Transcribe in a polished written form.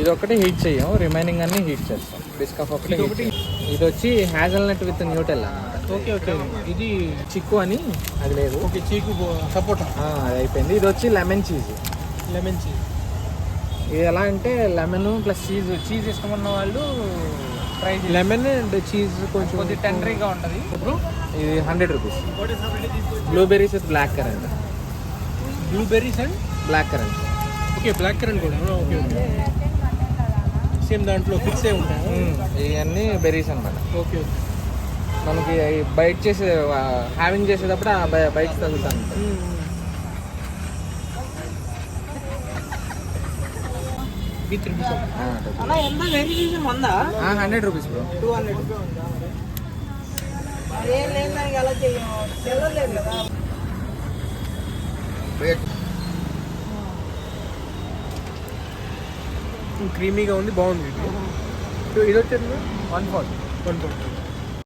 ఇది ఒకటి హీట్ చెయ్యం, రిమైనింగ్ అన్ని హీట్ చేస్తాం. బిస్కఫ్ ఒకటి ఇది వచ్చి hazelnut with Nutella. Okay okay. ఇది చిక్కు అని అది లేదు. ఓకే చీకు సపోటా అది అయిపోయింది. ఇది వచ్చి లెమన్ చీజ్. లెమన్ చీజ్ ఇది ఎలా అంటే లెమన్ ప్లస్ చీజ్ ఇష్టమన్న వాళ్ళు ట్రై చేయండి. లెమన్ అండ్ చీజ్ కొంచెం కొద్దిగా టెండరీగా ఉంటుంది. ఇది 100 rupees. Blueberries with black currant. Blueberries and black currant. Okay black currant కూడా. Okay okay. సేమ్ దాంట్లో ఫిక్స్ అయి ఉంటాయి. ఇవన్నీ బెర్రీస్ అనమాట. Okay okay. మనకి బైట్ చేసే హ్యావింగ్ చేసేటప్పుడు ఆ బైట్స్ తగులుతాను. With rupees. 100 rupees bro. 200. క్రీమీగా ఉంది, బాగుంది. ఇది వచ్చేది 140. 140.